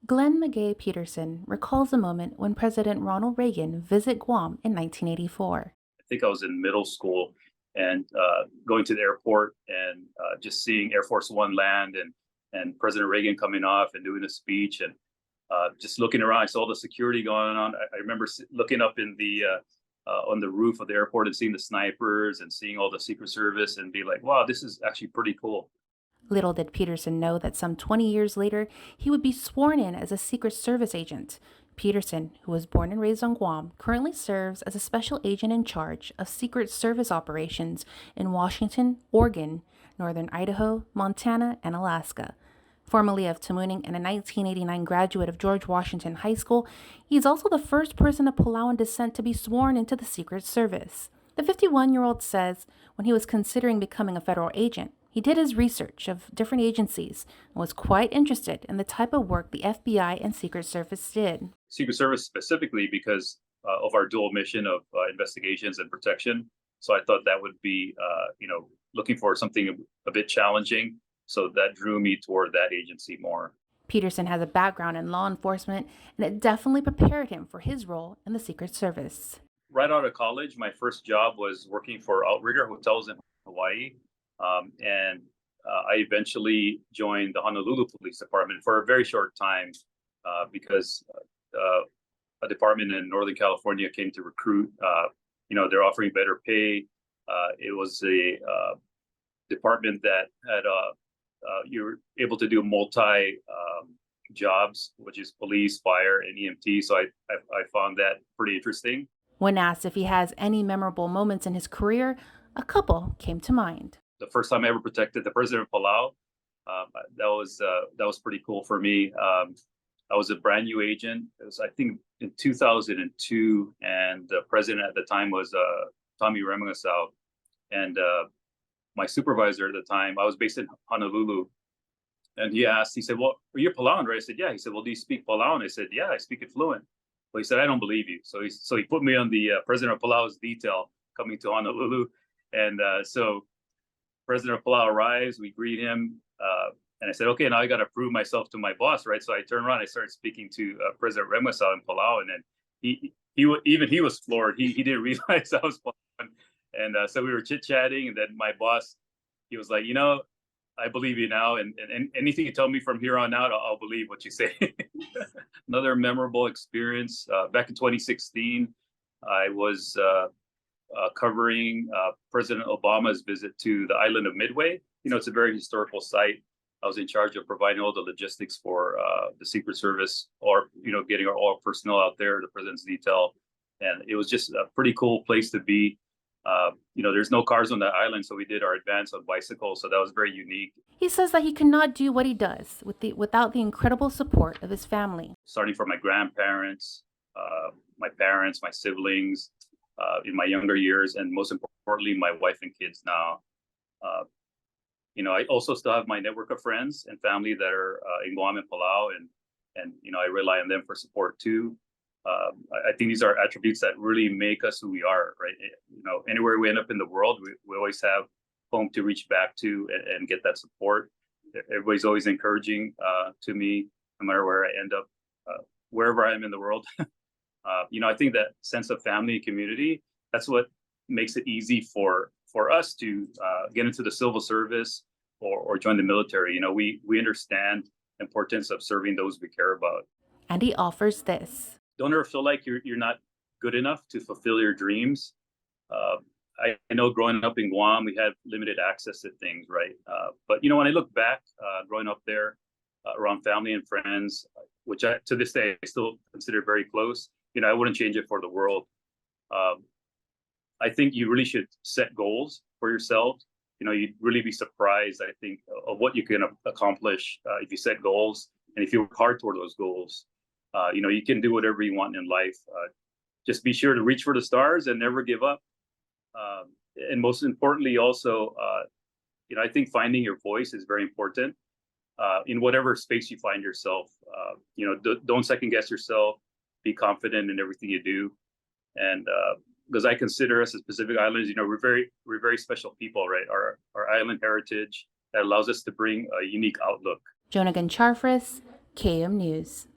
Glen Tmekei Peterson recalls a moment when President Ronald Reagan visited Guam in 1984. I think I was in middle school and going to the airport and just seeing Air Force One land and President Reagan coming off and doing a speech and just looking around. I saw the security going on. I remember looking up in the on the roof of the airport and seeing the snipers and seeing all the Secret Service and be like, wow, this is actually pretty cool. Little did Peterson know that some 20 years later, he would be sworn in as a Secret Service agent. Peterson, who was born and raised on Guam, currently serves as a special agent in charge of Secret Service operations in Washington, Oregon, northern Idaho, Montana, and Alaska. Formerly of Tamuning and a 1989 graduate of George Washington High School, he is also the first person of Palauan descent to be sworn into the Secret Service. The 51-year-old says when he was considering becoming a federal agent, he did his research of different agencies and was quite interested in the type of work the FBI and Secret Service did. Secret Service specifically because of our dual mission of investigations and protection. So I thought that would be, looking for something a bit challenging. So that drew me toward that agency more. Peterson has a background in law enforcement, and it definitely prepared him for his role in the Secret Service. Right out of college, my first job was working for Outrigger Hotels in Hawaii. And I eventually joined the Honolulu Police Department for a very short time because a department in Northern California came to recruit. They're offering better pay. It was a department that had you were able to do multi jobs, which is police, fire, and EMT. So I found that pretty interesting. When asked if he has any memorable moments in his career, a couple came to mind. The first time I ever protected the president of Palau, that was pretty cool for me. I was a brand new agent. It was, I think, in 2002, and the president at the time was Tommy Remengesau, and my supervisor at the time. I was based in Honolulu, and he said, "Well, you're Palauan, right?" I said, "Yeah." He said, "Well, do you speak Palauan?" I said, "Yeah, I speak it fluent." Well, he said, "I don't believe you." So he put me on the president of Palau's detail coming to Honolulu, and so President of Palau arrives, we greet him, and I said, okay, now I got to prove myself to my boss, right? So I turned around, I started speaking to President Remengesau in Palau, and then he was floored. He didn't realize I was Palauan, and so we were chit chatting, and then my boss, he was like, I believe you now, and anything you tell me from here on out, I'll believe what you say. Another memorable experience back in 2016, I was covering President Obama's visit to the island of Midway. It's a very historical site. I was in charge of providing all the logistics for the Secret Service, or getting all personnel out there, the president's detail, and it was just a pretty cool place to be. There's no cars on that island, so we did our advance on bicycles, so that was very unique. He says that he cannot do what he does without the incredible support of his family. Starting from my grandparents, my parents, my siblings, in my younger years, and most importantly, my wife and kids now. I also still have my network of friends and family that are in Guam and Palau, and I rely on them for support too. I think these are attributes that really make us who we are, right? Anywhere we end up in the world, we always have home to reach back to and get that support. Everybody's always encouraging to me, no matter where I end up, wherever I am in the world. I think that sense of family and community, that's what makes it easy for us to get into the civil service or join the military. We understand the importance of serving those we care about. And he offers this. Don't ever feel like you're not good enough to fulfill your dreams. I know growing up in Guam, we had limited access to things, right? But when I look back, growing up there around family and friends, which to this day I still consider very close, I wouldn't change it for the world. I think you really should set goals for yourself. You'd really be surprised, I think, of what you can accomplish if you set goals and if you work hard toward those goals. You can do whatever you want in life. Just be sure to reach for the stars and never give up. And most importantly, also, I think finding your voice is very important in whatever space you find yourself. Don't second guess yourself. Be confident in everything you do, and because I consider us as Pacific Islanders, we're very special people, right? Our island heritage that allows us to bring a unique outlook. Joan Aguon Charfauros, KM News.